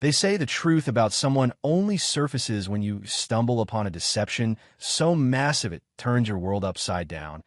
They say the truth about someone only surfaces when you stumble upon a deception so massive it turns your world upside down.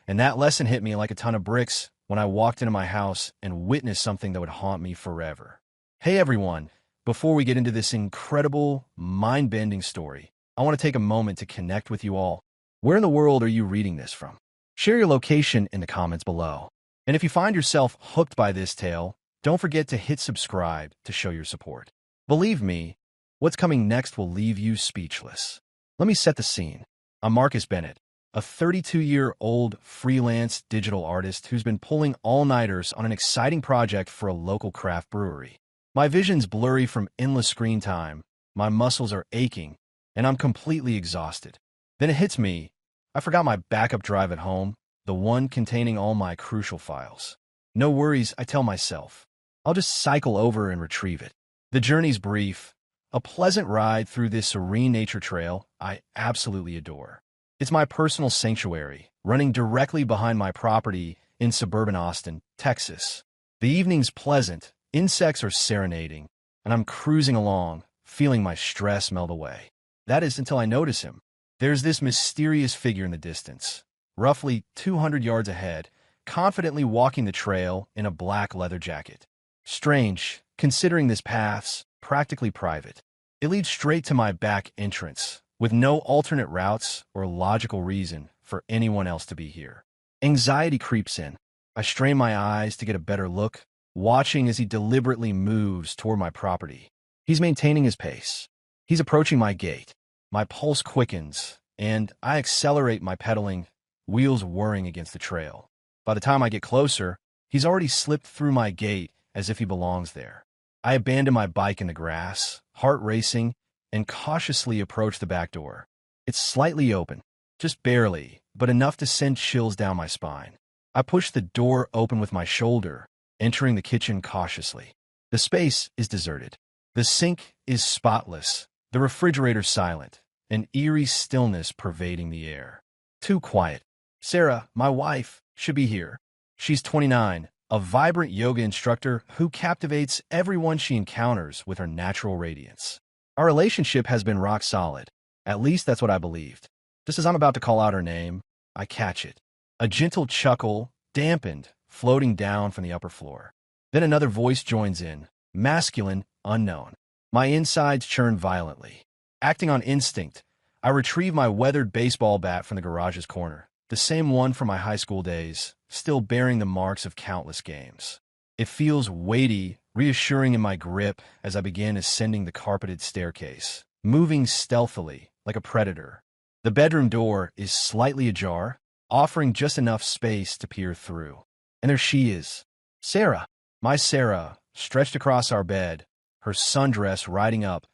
And that lesson hit me like a ton of bricks when I walked into my house and witnessed something that would haunt me forever. Hey everyone, before we get into this incredible, mind-bending story, I want to take a moment to connect with you all. Where in the world are you reading this from? Share your location in the comments below. And if you find yourself hooked by this tale, don't forget to hit subscribe to show your support. Believe me, what's coming next will leave you speechless. Let me set the scene. I'm Marcus Bennett, a 32-year-old freelance digital artist who's been pulling all-nighters on an exciting project for a local craft brewery. My vision's blurry from endless screen time, my muscles are aching, and I'm completely exhausted. Then it hits me. I forgot my backup drive at home, the one containing all my crucial files. No worries, I tell myself. I'll just cycle over and retrieve it. The journey's brief, a pleasant ride through this serene nature trail I absolutely adore. It's my personal sanctuary, running directly behind my property in suburban Austin, Texas. The evening's pleasant, insects are serenading, and I'm cruising along, feeling my stress melt away. That is until I notice him. There's this mysterious figure in the distance, roughly 200 yards ahead, confidently walking the trail in a black leather jacket. Strange, considering this path's practically private. It leads straight to my back entrance, with no alternate routes or logical reason for anyone else to be here. Anxiety creeps in. I strain my eyes to get a better look, watching as he deliberately moves toward my property. He's maintaining his pace. He's approaching my gate. My pulse quickens, and I accelerate my pedaling, wheels whirring against the trail. By the time I get closer, he's already slipped through my gate as if he belongs there. I abandon my bike in the grass, heart racing, and cautiously approach the back door. It's slightly open, just barely, but enough to send chills down my spine. I push the door open with my shoulder, entering the kitchen cautiously. The space is deserted. The sink is spotless, the refrigerator silent, an eerie stillness pervading the air. Too quiet. Sarah, my wife, should be here. She's 29, a vibrant yoga instructor who captivates everyone she encounters with her natural radiance. Our relationship has been rock solid. At least that's what I believed. Just as I'm about to call out her name, I catch it. A gentle chuckle, dampened, floating down from the upper floor. Then another voice joins in, masculine, unknown. My insides churn violently. Acting on instinct, I retrieve my weathered baseball bat from the garage's corner, the same one from my high school days, still bearing the marks of countless games. It feels weighty, reassuring in my grip as I begin ascending the carpeted staircase, moving stealthily, like a predator. The bedroom door is slightly ajar, offering just enough space to peer through. And there she is, Sarah, my Sarah, stretched across our bed, her sundress riding up,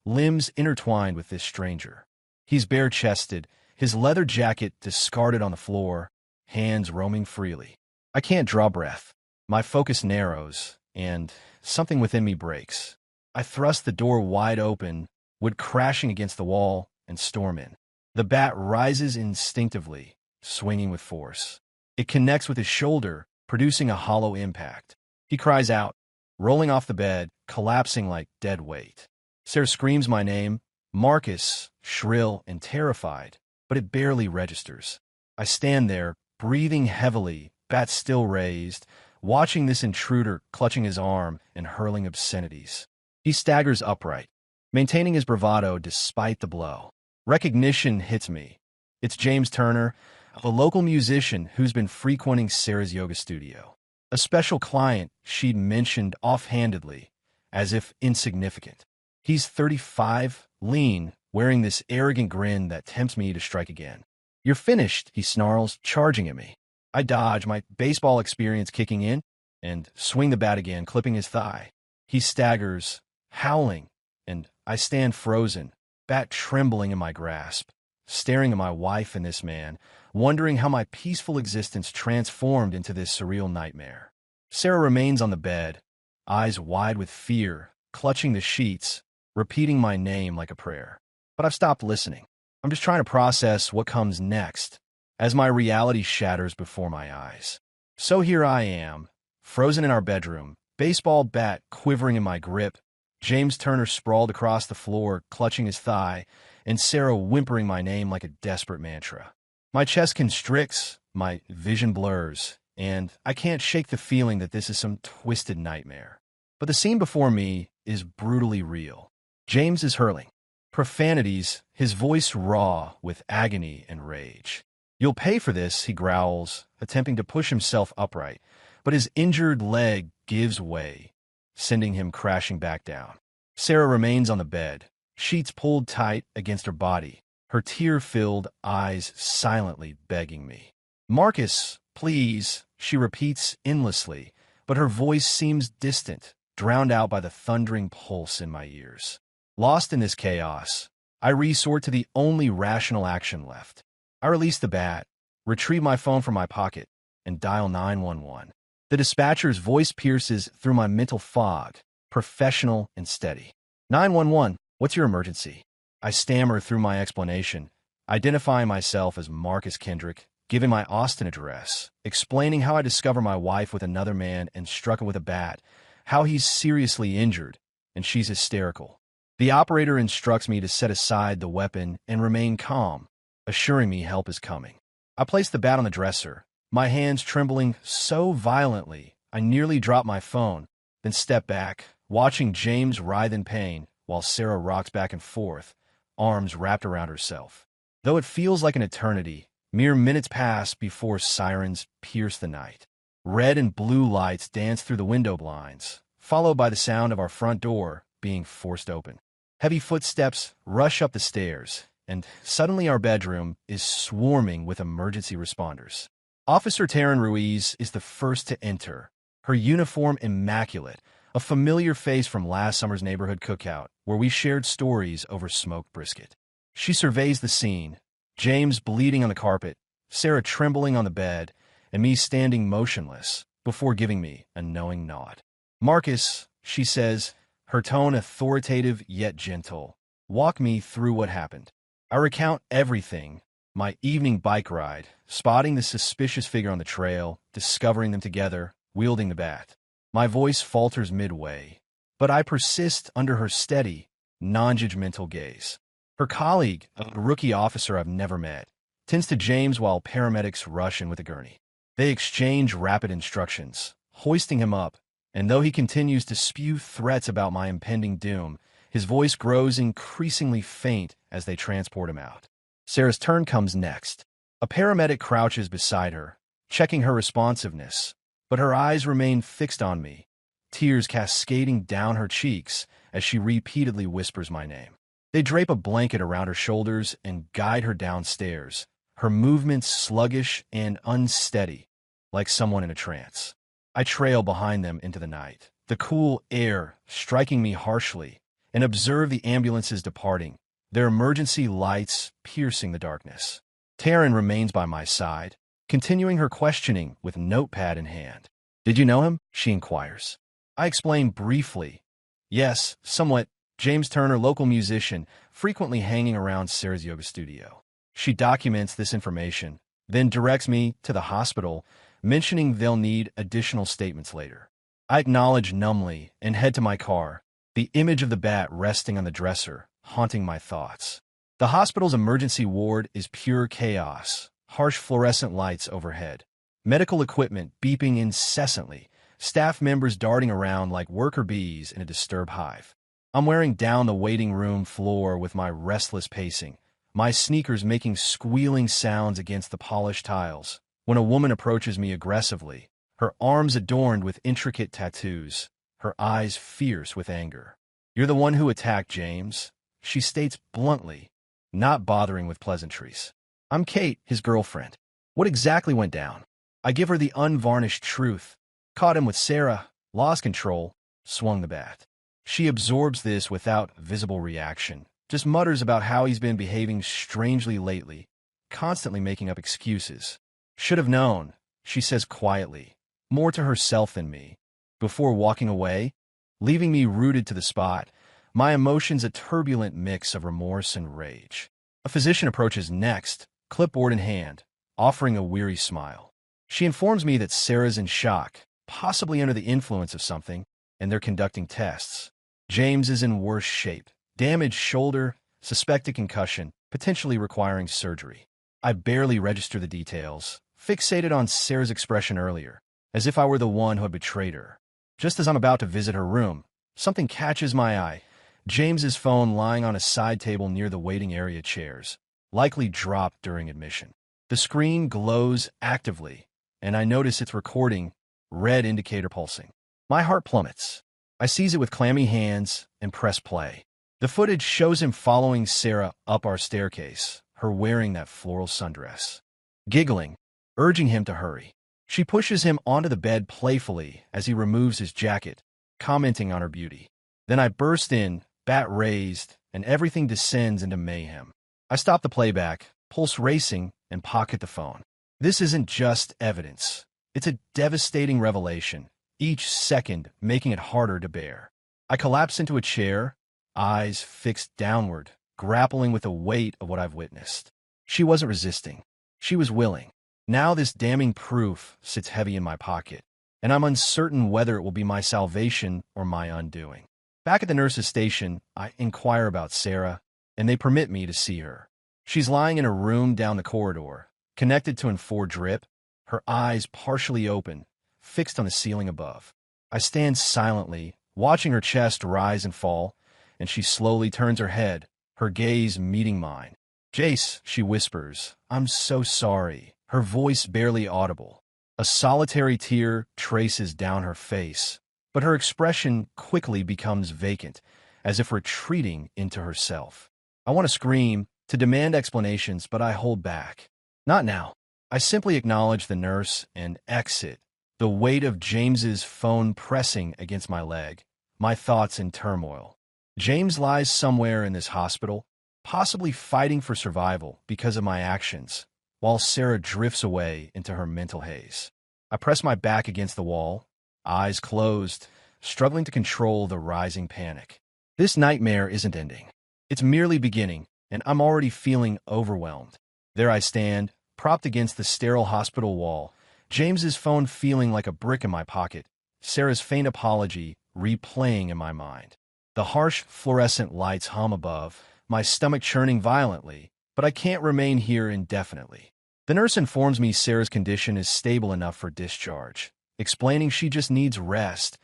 limbs intertwined with this stranger. He's bare-chested, his leather jacket discarded on the floor, hands roaming freely. I can't draw breath. My focus narrows, and something within me breaks. I thrust the door wide open, wood crashing against the wall, and storm in. The bat rises instinctively, swinging with force. It connects with his shoulder, producing a hollow impact. He cries out, rolling off the bed, collapsing like dead weight. Sarah screams my name, Marcus, shrill and terrified, but it barely registers. I stand there, breathing heavily, bat still raised, watching this intruder clutching his arm and hurling obscenities. He staggers upright, maintaining his bravado despite the blow. Recognition hits me. It's James Turner, a local musician who's been frequenting Sarah's yoga studio. A special client she'd mentioned offhandedly, as if insignificant. He's 35, lean, wearing this arrogant grin that tempts me to strike again. "You're finished," he snarls, charging at me. I dodge, my baseball experience kicking in, and swing the bat again, clipping his thigh. He staggers, howling, and I stand frozen, bat trembling in my grasp, staring at my wife and this man, wondering how my peaceful existence transformed into this surreal nightmare. Sarah remains on the bed, eyes wide with fear, clutching the sheets, repeating my name like a prayer. But I've stopped listening. I'm just trying to process what comes next, as my reality shatters before my eyes. So here I am, frozen in our bedroom, baseball bat quivering in my grip, James Turner sprawled across the floor, clutching his thigh, and Sarah whimpering my name like a desperate mantra. My chest constricts, my vision blurs, and I can't shake the feeling that this is some twisted nightmare. But the scene before me is brutally real. James is hurling profanities, his voice raw with agony and rage. "You'll pay for this," he growls, attempting to push himself upright, but his injured leg gives way, sending him crashing back down. Sarah remains on the bed, sheets pulled tight against her body, her tear-filled eyes silently begging me. "Marcus, please," she repeats endlessly, but her voice seems distant, drowned out by the thundering pulse in my ears. Lost in this chaos, I resort to the only rational action left. I release the bat, retrieve my phone from my pocket, and dial 911. The dispatcher's voice pierces through my mental fog, professional and steady. "911, what's your emergency?" I stammer through my explanation, identifying myself as Marcus Kendrick, giving my Austin address, explaining how I discovered my wife with another man and struck him with a bat, how he's seriously injured, and she's hysterical. The operator instructs me to set aside the weapon and remain calm, assuring me help is coming. I place the bat on the dresser, my hands trembling so violently I nearly drop my phone, then step back, watching James writhe in pain while Sarah rocks back and forth, arms wrapped around herself. Though it feels like an eternity, mere minutes pass before sirens pierce the night. Red and blue lights dance through the window blinds, followed by the sound of our front door being forced open. Heavy footsteps rush up the stairs, and suddenly our bedroom is swarming with emergency responders. Officer Taryn Ruiz is the first to enter, her uniform immaculate, a familiar face from last summer's neighborhood cookout, where we shared stories over smoked brisket. She surveys the scene, James bleeding on the carpet, Sarah trembling on the bed, and me standing motionless, before giving me a knowing nod. "Marcus," she says, her tone authoritative yet gentle, "walk me through what happened." I recount everything, my evening bike ride, spotting the suspicious figure on the trail, discovering them together, wielding the bat. My voice falters midway, but I persist under her steady, non-judgmental gaze. Her colleague, a rookie officer I've never met, tends to James while paramedics rush in with a gurney. They exchange rapid instructions, hoisting him up, and though he continues to spew threats about my impending doom, his voice grows increasingly faint as they transport him out. Sarah's turn comes next. A paramedic crouches beside her, checking her responsiveness, but her eyes remain fixed on me, tears cascading down her cheeks as she repeatedly whispers my name. They drape a blanket around her shoulders and guide her downstairs, her movements sluggish and unsteady, like someone in a trance. I trail behind them into the night, the cool air striking me harshly, and observe the ambulances departing, their emergency lights piercing the darkness. Taryn remains by my side, continuing her questioning with notepad in hand. "Did you know him?" she inquires. I explain briefly. "Yes, somewhat. James Turner, local musician, frequently hanging around Sarah's yoga studio." She documents this information, then directs me to the hospital, mentioning they'll need additional statements later. I acknowledge numbly and head to my car, the image of the bat resting on the dresser, haunting my thoughts. The hospital's emergency ward is pure chaos, harsh fluorescent lights overhead, medical equipment beeping incessantly, staff members darting around like worker bees in a disturbed hive. I'm wearing down the waiting room floor with my restless pacing, my sneakers making squealing sounds against the polished tiles, when a woman approaches me aggressively, her arms adorned with intricate tattoos, her eyes fierce with anger. "You're the one who attacked James," she states bluntly, not bothering with pleasantries. "I'm Kate, his girlfriend. What exactly went down?" I give her the unvarnished truth. "Caught him with Sarah, lost control, swung the bat." She absorbs this without visible reaction, just mutters about how he's been behaving strangely lately, constantly making up excuses. "Should have known," she says quietly, more to herself than me, before walking away, leaving me rooted to the spot, my emotions a turbulent mix of remorse and rage. A physician approaches next, clipboard in hand, offering a weary smile. She informs me that Sarah's in shock, possibly under the influence of something, and they're conducting tests. James is in worse shape. Damaged shoulder, suspected concussion, potentially requiring surgery. I barely register the details, fixated on Sarah's expression earlier, as if I were the one who had betrayed her. Just as I'm about to visit her room, something catches my eye. James's phone lying on a side table near the waiting area chairs, likely dropped during admission. The screen glows actively, and I notice it's recording, red indicator pulsing. My heart plummets. I seize it with clammy hands and press play. The footage shows him following Sarah up our staircase, her wearing that floral sundress. Giggling, urging him to hurry. She pushes him onto the bed playfully as he removes his jacket, commenting on her beauty. Then I burst in, bat raised, and everything descends into mayhem. I stop the playback, pulse racing, and pocket the phone. This isn't just evidence. It's a devastating revelation, each second making it harder to bear. I collapse into a chair, eyes fixed downward, grappling with the weight of what I've witnessed. She wasn't resisting. She was willing. Now this damning proof sits heavy in my pocket, and I'm uncertain whether it will be my salvation or my undoing. Back at the nurse's station, I inquire about Sarah, and they permit me to see her. She's lying in a room down the corridor, connected to an IV drip, her eyes partially open, fixed on the ceiling above. I stand silently, watching her chest rise and fall, and she slowly turns her head, her gaze meeting mine. "Jace," she whispers, "I'm so sorry," her voice barely audible. A solitary tear traces down her face, but her expression quickly becomes vacant, as if retreating into herself. I want to scream, to demand explanations, but I hold back. Not now. I simply acknowledge the nurse and exit, the weight of James's phone pressing against my leg, my thoughts in turmoil. James lies somewhere in this hospital, possibly fighting for survival because of my actions, while Sarah drifts away into her mental haze. I press my back against the wall, eyes closed, struggling to control the rising panic. This nightmare isn't ending. It's merely beginning, and I'm already feeling overwhelmed. There I stand, propped against the sterile hospital wall, James's phone feeling like a brick in my pocket, Sarah's faint apology replaying in my mind. The harsh fluorescent lights hum above, my stomach churning violently, but I can't remain here indefinitely. The nurse informs me Sarah's condition is stable enough for discharge, explaining she just needs rest.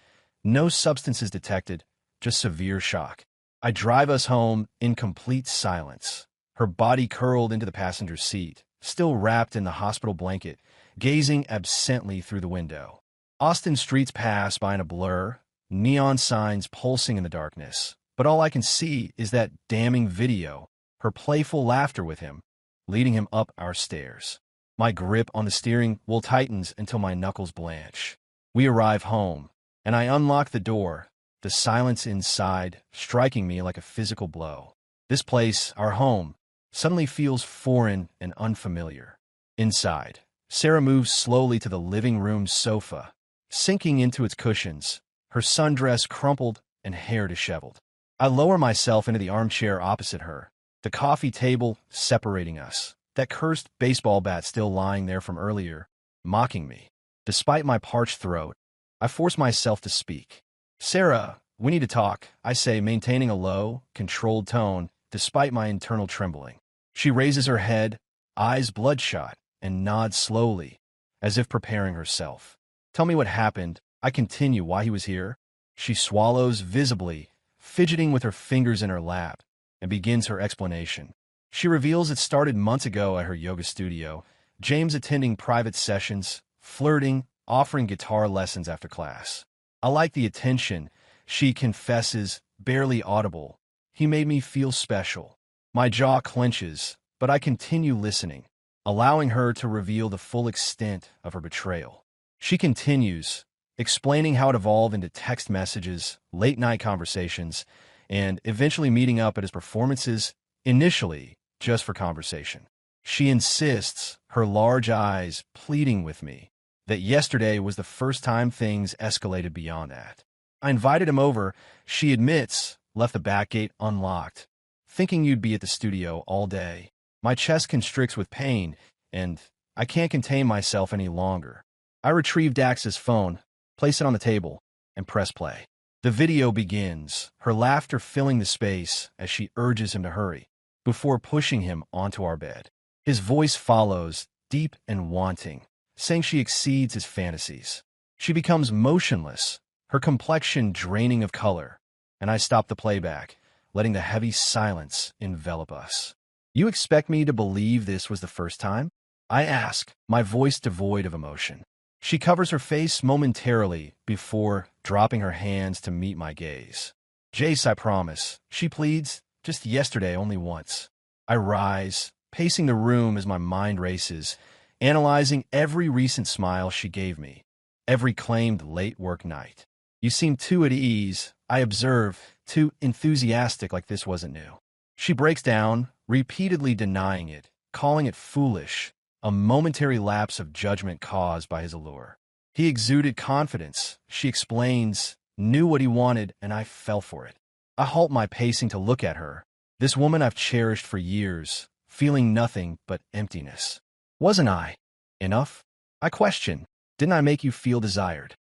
No substances detected, just severe shock. I drive us home in complete silence, her body curled into the passenger seat, still wrapped in the hospital blanket, gazing absently through the window. Austin streets pass by in a blur, neon signs pulsing in the darkness, but all I can see is that damning video, her playful laughter with him, leading him up our stairs. My grip on the steering wheel tightens until my knuckles blanch. We arrive home, and I unlock the door, the silence inside striking me like a physical blow. This place, our home, suddenly feels foreign and unfamiliar. Inside, Sarah moves slowly to the living room sofa, sinking into its cushions, her sundress crumpled and hair disheveled. I lower myself into the armchair opposite her, the coffee table separating us, that cursed baseball bat still lying there from earlier, mocking me. Despite my parched throat, I force myself to speak. "Sarah, we need to talk," I say, maintaining a low, controlled tone despite my internal trembling. She raises her head, eyes bloodshot, and nods slowly, as if preparing herself. "Tell me what happened." I continue, "Why he was here." She swallows visibly, fidgeting with her fingers in her lap, and begins her explanation. She reveals it started months ago at her yoga studio, James attending private sessions, flirting, offering guitar lessons after class. "I like the attention," she confesses, barely audible. "He made me feel special." My jaw clenches, but I continue listening, allowing her to reveal the full extent of her betrayal. She continues, explaining how it evolved into text messages, late-night conversations, and eventually meeting up at his performances, initially just for conversation. She insists, her large eyes pleading with me, that yesterday was the first time things escalated beyond that. "I invited him over," she admits, "left the back gate unlocked, thinking you'd be at the studio all day." My chest constricts with pain, and I can't contain myself any longer. I retrieve Dax's phone, place it on the table, and press play. The video begins, her laughter filling the space as she urges him to hurry, before pushing him onto our bed. His voice follows, deep and wanting, saying she exceeds his fantasies. She becomes motionless, her complexion draining of color, and I stop the playback, letting the heavy silence envelop us. You expect me to believe this was the first time? I ask, my voice devoid of emotion. She covers her face momentarily before dropping her hands to meet my gaze. Jace, I promise, she pleads, just yesterday only once. I rise, pacing the room as my mind races, analyzing every recent smile she gave me, every claimed late work night. You seem too at ease, I observe, too enthusiastic like this wasn't new. She breaks down, repeatedly denying it, calling it foolish, a momentary lapse of judgment caused by his allure. He exuded confidence, she explains, knew what he wanted, and I fell for it. I halt my pacing to look at her, this woman I've cherished for years, feeling nothing but emptiness. Wasn't I enough? I question, didn't I make you feel desired?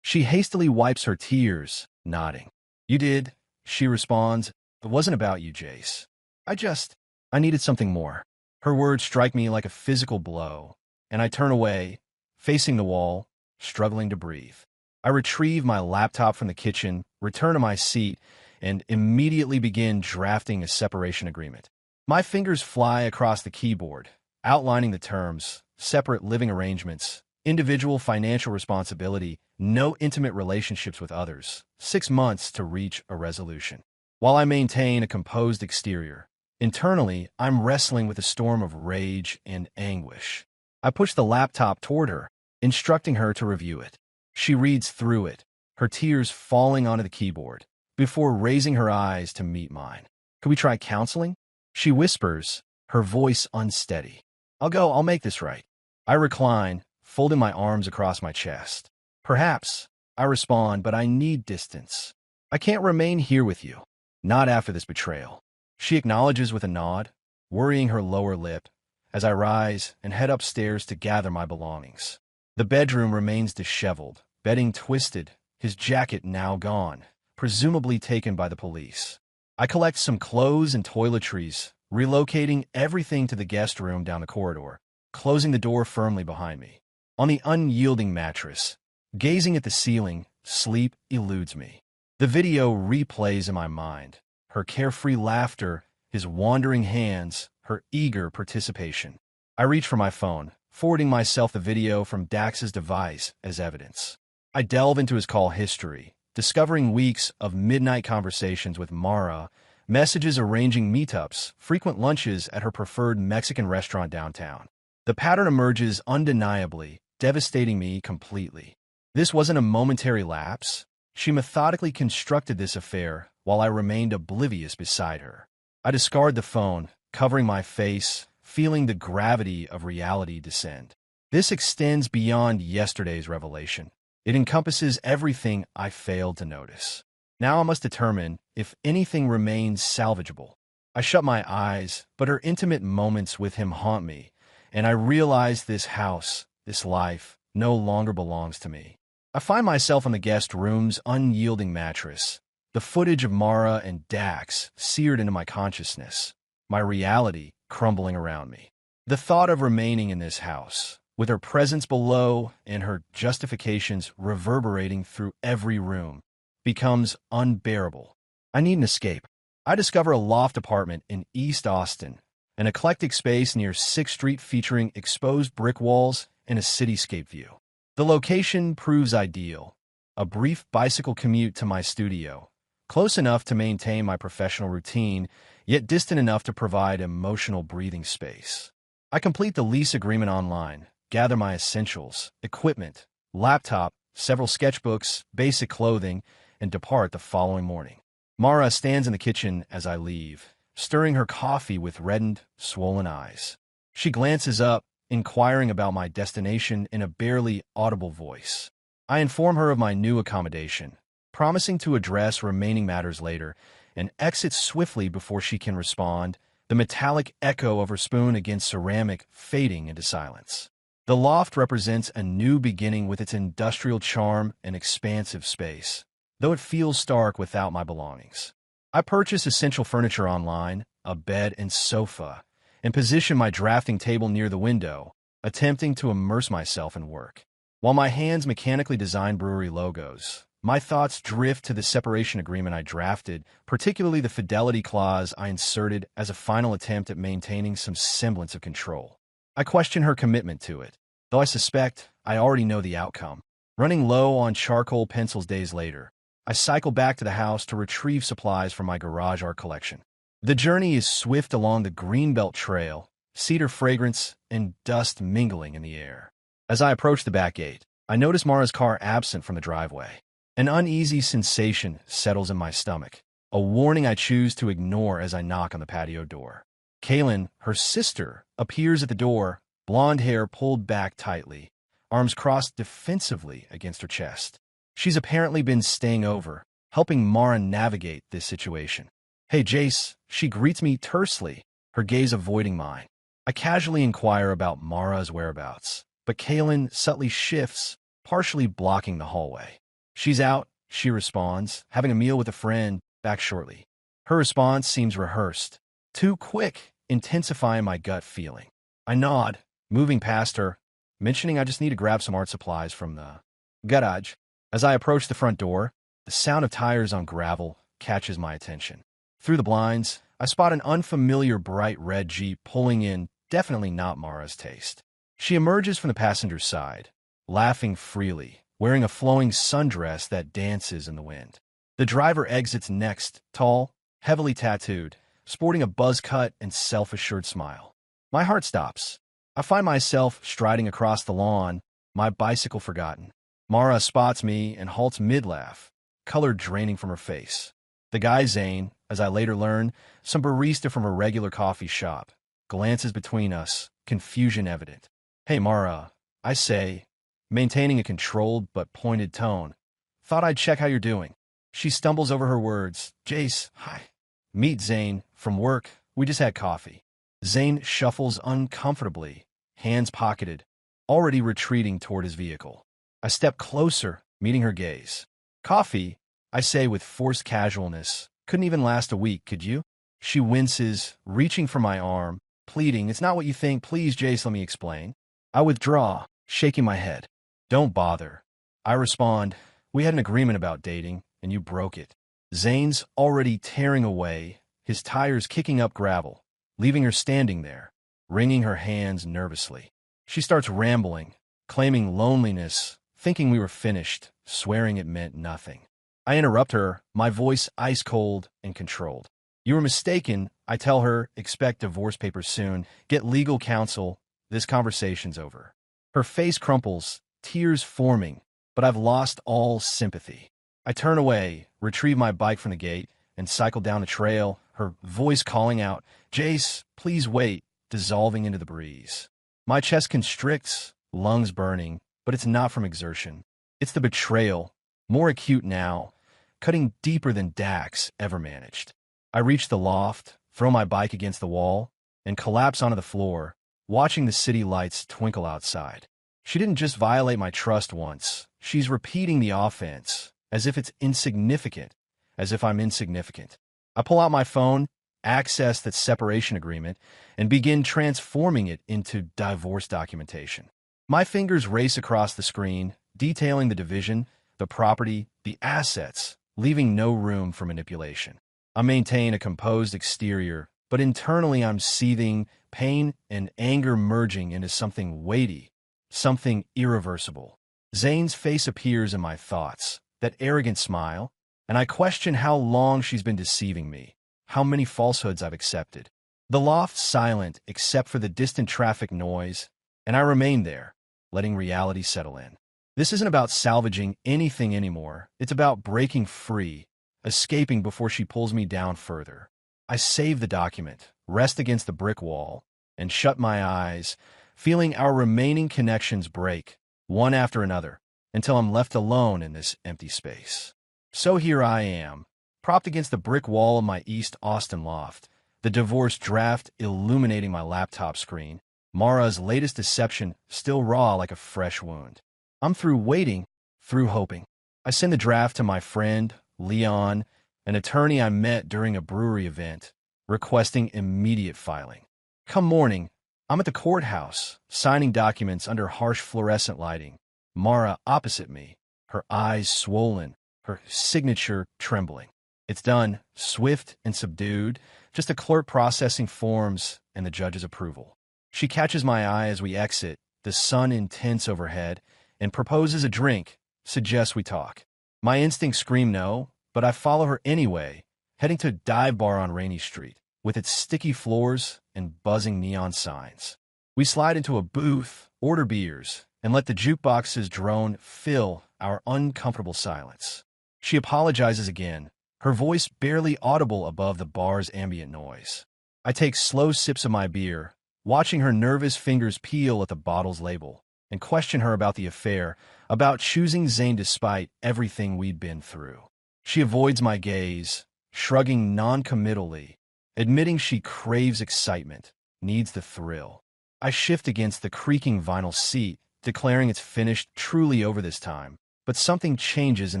She hastily wipes her tears, nodding. You did, she responds. It wasn't about you, Jace. I needed something more. Her words strike me like a physical blow, and I turn away, facing the wall, struggling to breathe. I retrieve my laptop from the kitchen, return to my seat, and immediately begin drafting a separation agreement. My fingers fly across the keyboard, outlining the terms, separate living arrangements, individual financial responsibility, no intimate relationships with others, 6 months to reach a resolution. While I maintain a composed exterior, internally, I'm wrestling with a storm of rage and anguish. I push the laptop toward her, instructing her to review it. She reads through it, her tears falling onto the keyboard, before raising her eyes to meet mine. Could we try counseling? She whispers, her voice unsteady. I'll make this right. I recline, folding my arms across my chest. Perhaps, I respond, but I need distance. I can't remain here with you. Not after this betrayal. She acknowledges with a nod, worrying her lower lip, as I rise and head upstairs to gather my belongings. The bedroom remains disheveled, bedding twisted, his jacket now gone, presumably taken by the police. I collect some clothes and toiletries, relocating everything to the guest room down the corridor, closing the door firmly behind me. On the unyielding mattress, gazing at the ceiling, sleep eludes me. The video replays in my mind, her carefree laughter, his wandering hands, her eager participation. I reach for my phone, forwarding myself the video from Dax's device as evidence. I delve into his call history, discovering weeks of midnight conversations with Mara, messages arranging meetups, frequent lunches at her preferred Mexican restaurant downtown. The pattern emerges undeniably, devastating me completely. This wasn't a momentary lapse. She methodically constructed this affair while I remained oblivious beside her. I discard the phone, covering my face, feeling the gravity of reality descend. This extends beyond yesterday's revelation. It encompasses everything I failed to notice. Now I must determine if anything remains salvageable. I shut my eyes, but her intimate moments with him haunt me, and I realize this house, this life, no longer belongs to me. I find myself on the guest room's unyielding mattress, the footage of Mara and Dax seared into my consciousness, my reality crumbling around me. The thought of remaining in this house, with her presence below and her justifications reverberating through every room, becomes unbearable. I need an escape. I discover a loft apartment in East Austin, an eclectic space near 6th Street featuring exposed brick walls and a cityscape view. The location proves ideal, a brief bicycle commute to my studio, close enough to maintain my professional routine, yet distant enough to provide emotional breathing space. I complete the lease agreement online, gather my essentials, equipment, laptop, several sketchbooks, basic clothing, and depart the following morning. Mara stands in the kitchen as I leave, stirring her coffee with reddened, swollen eyes. She glances up, inquiring about my destination in a barely audible voice. I inform her of my new accommodation, promising to address remaining matters later, and exit swiftly before she can respond, the metallic echo of her spoon against ceramic fading into silence. The loft represents a new beginning with its industrial charm and expansive space. though it feels stark without my belongings. I purchase essential furniture online, a bed and sofa, and position my drafting table near the window, attempting to immerse myself in work. While my hands mechanically design brewery logos, my thoughts drift to the separation agreement I drafted, particularly the fidelity clause I inserted as a final attempt at maintaining some semblance of control. I question her commitment to it, though I suspect I already know the outcome. Running low on charcoal pencils days later, I cycle back to the house to retrieve supplies from my garage art collection. The journey is swift along the Greenbelt Trail, cedar fragrance and dust mingling in the air. As I approach the back gate, I notice Mara's car absent from the driveway. An uneasy sensation settles in my stomach, a warning I choose to ignore as I knock on the patio door. Kaylin, her sister, appears at the door, blonde hair pulled back tightly, arms crossed defensively against her chest. She's apparently been staying over, helping Mara navigate this situation. "Hey, Jace," she greets me tersely, her gaze avoiding mine. I casually inquire about Mara's whereabouts, but Kaylin subtly shifts, partially blocking the hallway. "She's out," she responds, "having a meal with a friend, back shortly." Her response seems rehearsed, too quick, intensifying my gut feeling. I nod, moving past her, mentioning I just need to grab some art supplies from the garage. As I approach the front door, the sound of tires on gravel catches my attention. Through the blinds, I spot an unfamiliar bright red Jeep pulling in, definitely not Mara's taste. She emerges from the passenger's side, laughing freely, wearing a flowing sundress that dances in the wind. The driver exits next, tall, heavily tattooed, sporting a buzz cut and self-assured smile. My heart stops. I find myself striding across the lawn, my bicycle forgotten. Mara spots me and halts mid-laugh, color draining from her face. The guy, Zane, as I later learn, some barista from a regular coffee shop, glances between us, confusion evident. "Hey, Mara," I say, maintaining a controlled but pointed tone. "Thought I'd check how you're doing." She stumbles over her words. "Jace, hi." "Meet Zane. From work. We just had coffee." Zane shuffles uncomfortably, hands pocketed, already retreating toward his vehicle. I step closer, meeting her gaze. "Coffee," I say with forced casualness. "Couldn't even last a week, could you?" She winces, reaching for my arm, pleading, "It's not what you think. Please, Jace, let me explain." I withdraw, shaking my head. "Don't bother." I respond, "We had an agreement about dating, and you broke it." Zane's already tearing away, his tires kicking up gravel, leaving her standing there, wringing her hands nervously. She starts rambling, claiming loneliness, thinking we were finished, swearing it meant nothing. I interrupt her, my voice ice-cold and controlled. "You were mistaken," I tell her, "expect divorce papers soon, get legal counsel, this conversation's over." Her face crumples, tears forming, but I've lost all sympathy. I turn away, retrieve my bike from the gate, and cycle down the trail, her voice calling out, "Jace, please wait," dissolving into the breeze. My chest constricts, lungs burning, but it's not from exertion. It's the betrayal, more acute now, cutting deeper than Dax ever managed. I reach the loft, throw my bike against the wall, and collapse onto the floor, watching the city lights twinkle outside. She didn't just violate my trust once. She's repeating the offense, as if it's insignificant, as if I'm insignificant. I pull out my phone, access that separation agreement, and begin transforming it into divorce documentation. My fingers race across the screen, detailing the division, the property, the assets, leaving no room for manipulation. I maintain a composed exterior, but internally I'm seething, pain and anger merging into something weighty, something irreversible. Zane's face appears in my thoughts, that arrogant smile, and I question how long she's been deceiving me, how many falsehoods I've accepted. The loft's silent except for the distant traffic noise, and I remain there, letting reality settle in. This isn't about salvaging anything anymore. It's about breaking free, escaping before she pulls me down further. I save the document, rest against the brick wall, and shut my eyes, feeling our remaining connections break, one after another, until I'm left alone in this empty space. So here I am, propped against the brick wall of my East Austin loft, the divorce draft illuminating my laptop screen, Mara's latest deception still raw like a fresh wound. I'm through waiting, through hoping. I send the draft to my friend, Leon, an attorney I met during a brewery event, requesting immediate filing. Come morning, I'm at the courthouse, signing documents under harsh fluorescent lighting. Mara opposite me, her eyes swollen, her signature trembling. It's done, swift and subdued, just a clerk processing forms and the judge's approval. She catches my eye as we exit, the sun intense overhead, and proposes a drink, suggests we talk. My instincts scream no, but I follow her anyway, heading to a dive bar on Rainy Street, with its sticky floors and buzzing neon signs. We slide into a booth, order beers, and let the jukebox's drone fill our uncomfortable silence. She apologizes again, her voice barely audible above the bar's ambient noise. I take slow sips of my beer, watching her nervous fingers peel at the bottle's label, and question her about the affair, about choosing Zane despite everything we'd been through. She avoids my gaze, shrugging non-committally, admitting she craves excitement, needs the thrill. I shift against the creaking vinyl seat, declaring it's finished truly over this time, but something changes in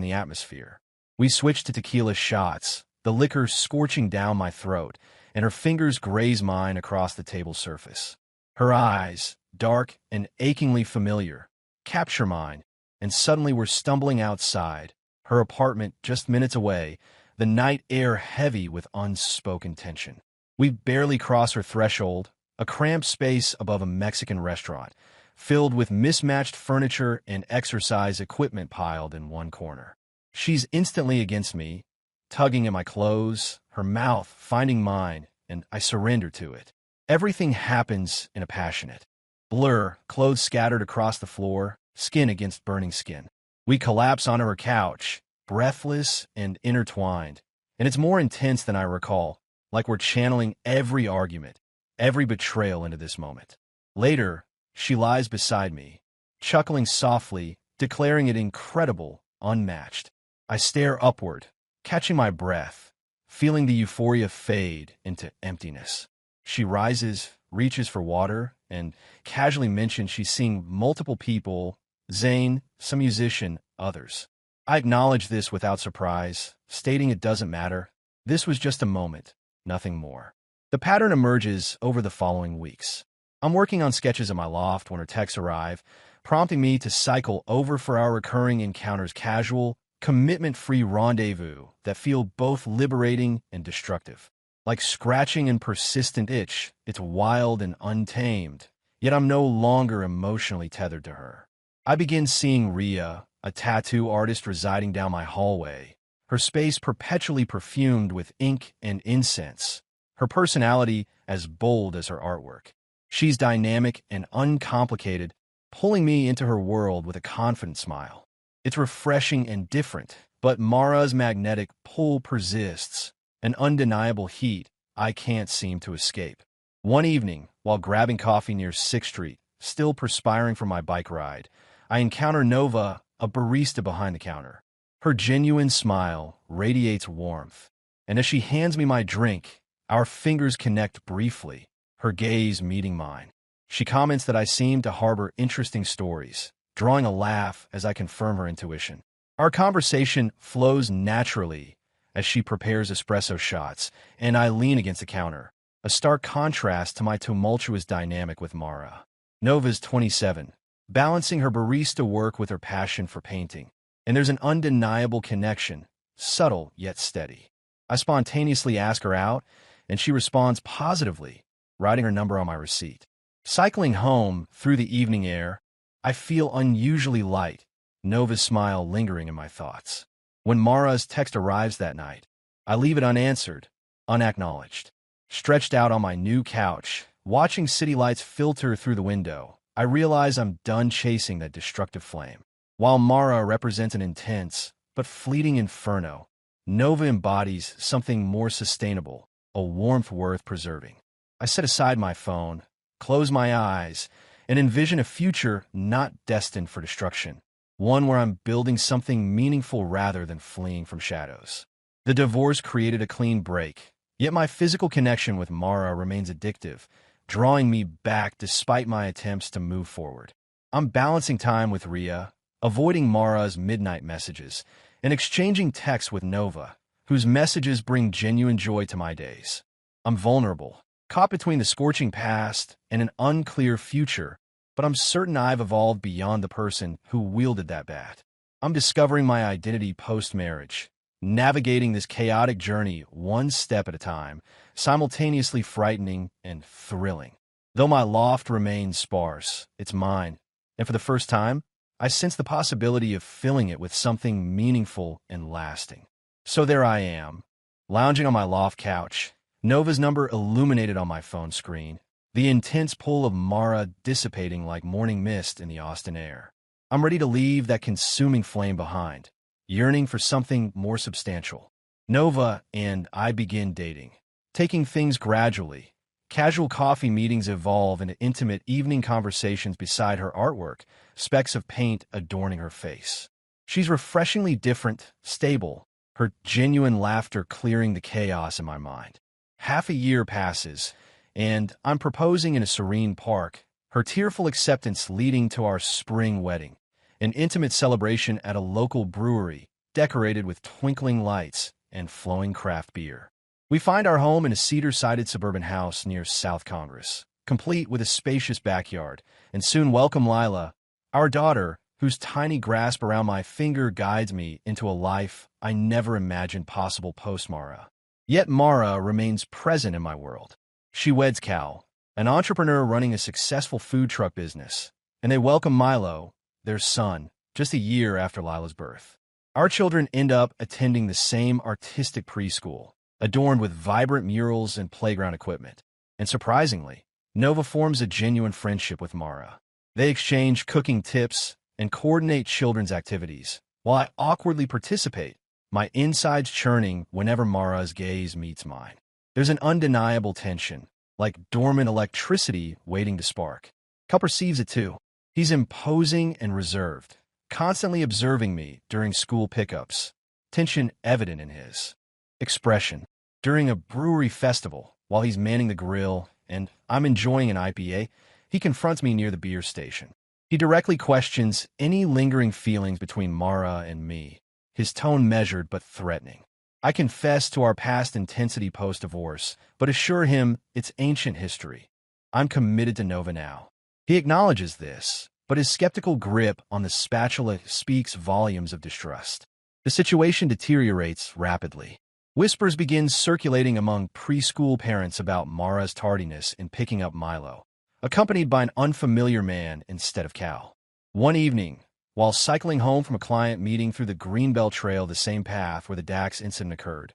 the atmosphere. We switch to tequila shots, the liquor scorching down my throat, and her fingers graze mine across the table surface. Her eyes, dark and achingly familiar, capture mine, and suddenly we're stumbling outside, her apartment just minutes away, the night air heavy with unspoken tension. We barely cross her threshold, a cramped space above a Mexican restaurant, filled with mismatched furniture and exercise equipment piled in one corner. She's instantly against me, tugging at my clothes, her mouth finding mine, and I surrender to it. Everything happens in a passionate blur, clothes scattered across the floor, skin against burning skin. We collapse onto her couch, breathless and intertwined, and it's more intense than I recall, like we're channeling every argument, every betrayal into this moment. Later, she lies beside me, chuckling softly, declaring it incredible, unmatched. I stare upward, catching my breath, feeling the euphoria fade into emptiness. She rises, reaches for water, and casually mentions she's seeing multiple people, Zane, some musician, others. I acknowledge this without surprise, stating it doesn't matter. This was just a moment, nothing more. The pattern emerges over the following weeks. I'm working on sketches in my loft when her texts arrive, prompting me to cycle over for our recurring encounters casual, commitment-free rendezvous that feel both liberating and destructive. Like scratching and persistent itch, it's wild and untamed, yet I'm no longer emotionally tethered to her. I begin seeing Ria, a tattoo artist residing down my hallway, her space perpetually perfumed with ink and incense, her personality as bold as her artwork. She's dynamic and uncomplicated, pulling me into her world with a confident smile. It's refreshing and different, but Mara's magnetic pull persists, an undeniable heat I can't seem to escape. One evening, while grabbing coffee near 6th Street, still perspiring from my bike ride, I encounter Nova, a barista behind the counter. Her genuine smile radiates warmth, and as she hands me my drink, our fingers connect briefly, her gaze meeting mine. She comments that I seem to harbor interesting stories, drawing a laugh as I confirm her intuition. Our conversation flows naturally as she prepares espresso shots, and I lean against the counter, a stark contrast to my tumultuous dynamic with Mara. Nova's 27, balancing her barista work with her passion for painting, and there's an undeniable connection, subtle yet steady. I spontaneously ask her out, and she responds positively, writing her number on my receipt. Cycling home through the evening air, I feel unusually light, Nova's smile lingering in my thoughts. When Mara's text arrives that night, I leave it unanswered, unacknowledged. Stretched out on my new couch, watching city lights filter through the window, I realize I'm done chasing that destructive flame. While Mara represents an intense but fleeting inferno, Nova embodies something more sustainable, a warmth worth preserving. I set aside my phone, close my eyes, and envision a future not destined for destruction, one where I'm building something meaningful rather than fleeing from shadows. The divorce created a clean break, yet my physical connection with Mara remains addictive, drawing me back despite my attempts to move forward. I'm balancing time with Ria, avoiding Mara's midnight messages, and exchanging texts with Nova, whose messages bring genuine joy to my days. I'm vulnerable, caught between the scorching past and an unclear future, but I'm certain I've evolved beyond the person who wielded that bat. I'm discovering my identity post-marriage, navigating this chaotic journey one step at a time, simultaneously frightening and thrilling. Though my loft remains sparse, it's mine, and for the first time, I sense the possibility of filling it with something meaningful and lasting. So there I am, lounging on my loft couch, Nova's number illuminated on my phone screen, the intense pull of Mara dissipating like morning mist in the Austin air. I'm ready to leave that consuming flame behind, yearning for something more substantial. Nova and I begin dating, taking things gradually. Casual coffee meetings evolve into intimate evening conversations beside her artwork, specks of paint adorning her face. She's refreshingly different, stable, her genuine laughter clearing the chaos in my mind. Half a year passes, and I'm proposing in a serene park, her tearful acceptance leading to our spring wedding, an intimate celebration at a local brewery, decorated with twinkling lights and flowing craft beer. We find our home in a cedar-sided suburban house near South Congress, complete with a spacious backyard, and soon welcome Lila, our daughter, whose tiny grasp around my finger guides me into a life I never imagined possible post-Mara. Yet Mara remains present in my world. She weds Cal, an entrepreneur running a successful food truck business, and they welcome Milo, their son, just a year after Lila's birth. Our children end up attending the same artistic preschool, adorned with vibrant murals and playground equipment. And surprisingly, Nova forms a genuine friendship with Mara. They exchange cooking tips and coordinate children's activities, while I awkwardly participate, my insides churning whenever Mara's gaze meets mine. There's an undeniable tension, like dormant electricity waiting to spark. Cal perceives it too. He's imposing and reserved, constantly observing me during school pickups, tension evident in his expression. During a brewery festival, while he's manning the grill and I'm enjoying an IPA, he confronts me near the beer station. He directly questions any lingering feelings between Mara and me, his tone measured but threatening. I confess to our past intensity post-divorce, but assure him it's ancient history. I'm committed to Nova now. He acknowledges this, but his skeptical grip on the spatula speaks volumes of distrust. The situation deteriorates rapidly. Whispers begin circulating among preschool parents about Mara's tardiness in picking up Milo, accompanied by an unfamiliar man instead of Cal. One evening, while cycling home from a client meeting through the Greenbelt Trail, the same path where the Dax incident occurred,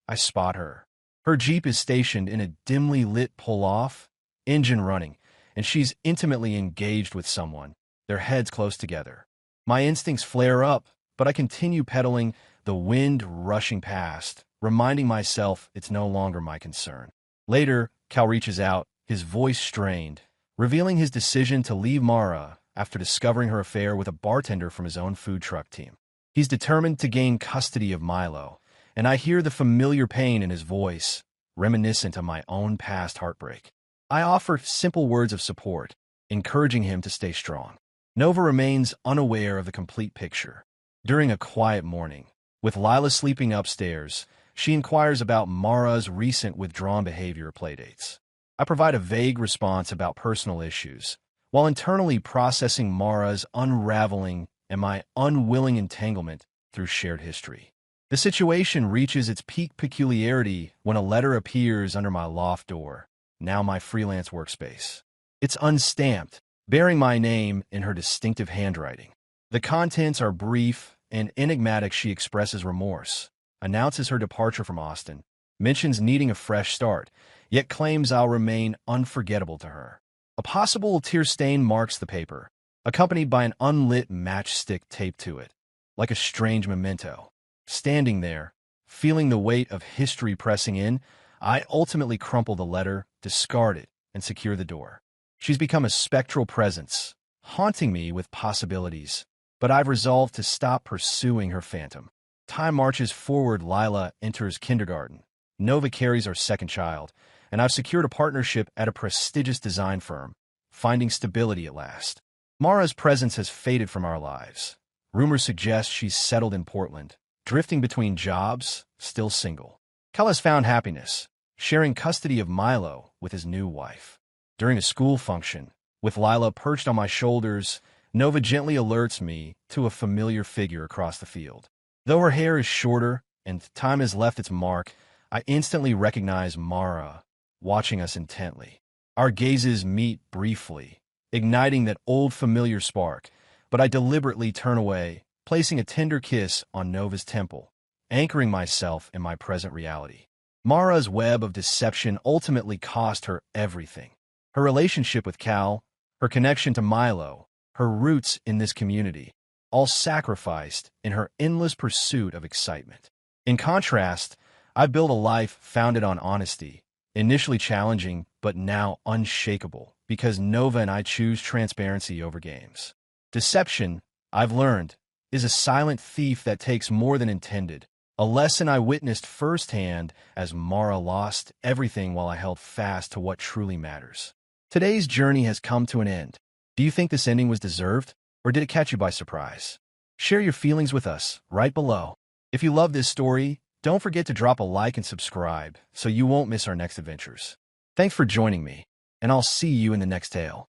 I spot her. Her Jeep is stationed in a dimly lit pull-off, engine running, and she's intimately engaged with someone, their heads close together. My instincts flare up, but I continue pedaling, the wind rushing past, reminding myself it's no longer my concern. Later, Cal reaches out, his voice strained, revealing his decision to leave Mara after discovering her affair with a bartender from his own food truck team. He's determined to gain custody of Milo, and I hear the familiar pain in his voice, reminiscent of my own past heartbreak. I offer simple words of support, encouraging him to stay strong. Nova remains unaware of the complete picture. During a quiet morning, with Lila sleeping upstairs, she inquires about Mara's recent withdrawn behavior at playdates. I provide a vague response about personal issues, while internally processing Mara's unraveling and my unwilling entanglement through shared history. The situation reaches its peak peculiarity when a letter appears under my loft door, now my freelance workspace. It's unstamped, bearing my name in her distinctive handwriting. The contents are brief and enigmatic. She expresses remorse, announces her departure from Austin, mentions needing a fresh start, yet claims I'll remain unforgettable to her. A possible tear stain marks the paper, accompanied by an unlit matchstick taped to it, like a strange memento. Standing there, feeling the weight of history pressing in, I ultimately crumple the letter, discard it, and secure the door. She's become a spectral presence, haunting me with possibilities, but I've resolved to stop pursuing her phantom. Time marches forward. Lila enters kindergarten. Nova carries our second child, and I've secured a partnership at a prestigious design firm, finding stability at last. Mara's presence has faded from our lives, Rumors suggest she's settled in Portland, drifting between jobs, still single. Cal has found happiness, sharing custody of Milo with his new wife. During a school function, with Lila perched on my shoulders, Nova gently alerts me to a familiar figure across the field. Though her hair is shorter and time has left its mark, I instantly recognize Mara, watching us intently. Our gazes meet briefly, igniting that old familiar spark, but I deliberately turn away, placing a tender kiss on Nova's temple, anchoring myself in my present reality. Mara's web of deception ultimately cost her everything. Her relationship with Cal, her connection to Milo, her roots in this community, all sacrificed in her endless pursuit of excitement. In contrast, I've built a life founded on honesty, initially challenging but now unshakable, because Nova and I choose transparency over games. Deception, I've learned, is a silent thief that takes more than intended, a lesson I witnessed firsthand as Mara lost everything while I held fast to what truly matters. Today's journey has come to an end. Do you think this ending was deserved, or did it catch you by surprise? Share your feelings with us right below. If you love this story, don't forget to drop a like and subscribe so you won't miss our next adventures. Thanks for joining me, and I'll see you in the next tale.